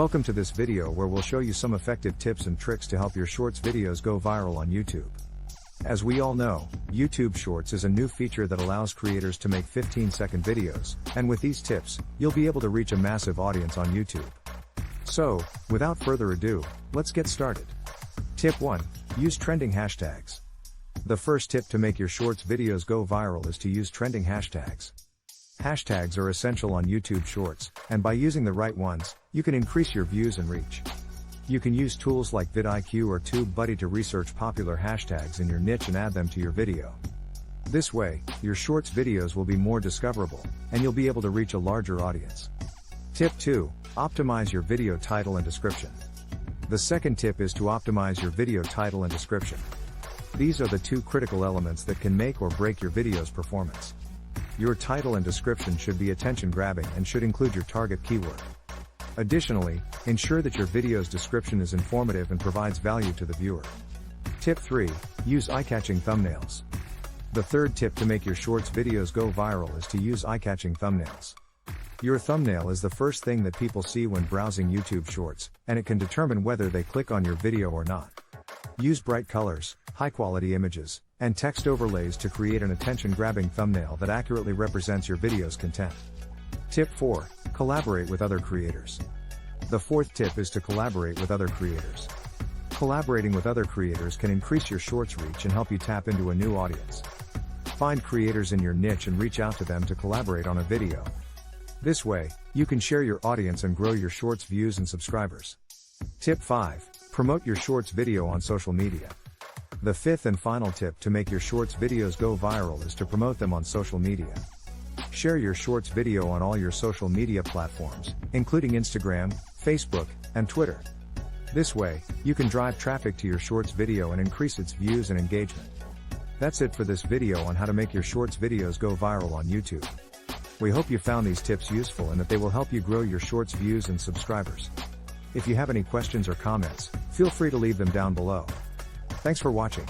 Welcome to this video where we'll show you some effective tips and tricks to help your Shorts videos go viral on YouTube. As we all know, YouTube Shorts is a new feature that allows creators to make 15-second videos, and with these tips, you'll be able to reach a massive audience on YouTube. So, without further ado, let's get started. Tip 1. Use trending hashtags. The first tip to make your Shorts videos go viral is to use trending hashtags. Hashtags are essential on YouTube Shorts, and by using the right ones, you can increase your views and reach. You can use tools like vidIQ or TubeBuddy to research popular hashtags in your niche and add them to your video. This way, your Shorts videos will be more discoverable, and you'll be able to reach a larger audience. Tip 2. Optimize your video title and description. The second tip is to optimize your video title and description. These are the two critical elements that can make or break your video's performance. Your title and description should be attention-grabbing and should include your target keyword. Additionally, ensure that your video's description is informative and provides value to the viewer. Tip 3. Use eye-catching thumbnails. The third tip to make your Shorts videos go viral is to use eye-catching thumbnails. Your thumbnail is the first thing that people see when browsing YouTube Shorts, and it can determine whether they click on your video or not. Use bright colors, high-quality images, and text overlays to create an attention-grabbing thumbnail that accurately represents your video's content. Tip 4. Collaborate with other creators. The fourth tip is to collaborate with other creators. Collaborating with other creators can increase your Shorts reach and help you tap into a new audience. Find creators in your niche and reach out to them to collaborate on a video. This way, you can share your audience and grow your Shorts views and subscribers. Tip 5. Promote your Shorts video on social media. The fifth and final tip to make your Shorts videos go viral is to promote them on social media. Share your Shorts video on all your social media platforms, including Instagram, Facebook, and Twitter. This way, you can drive traffic to your Shorts video and increase its views and engagement. That's it for this video on how to make your Shorts videos go viral on YouTube. We hope you found these tips useful and that they will help you grow your Shorts views and subscribers. If you have any questions or comments, feel free to leave them down below. Thanks for watching.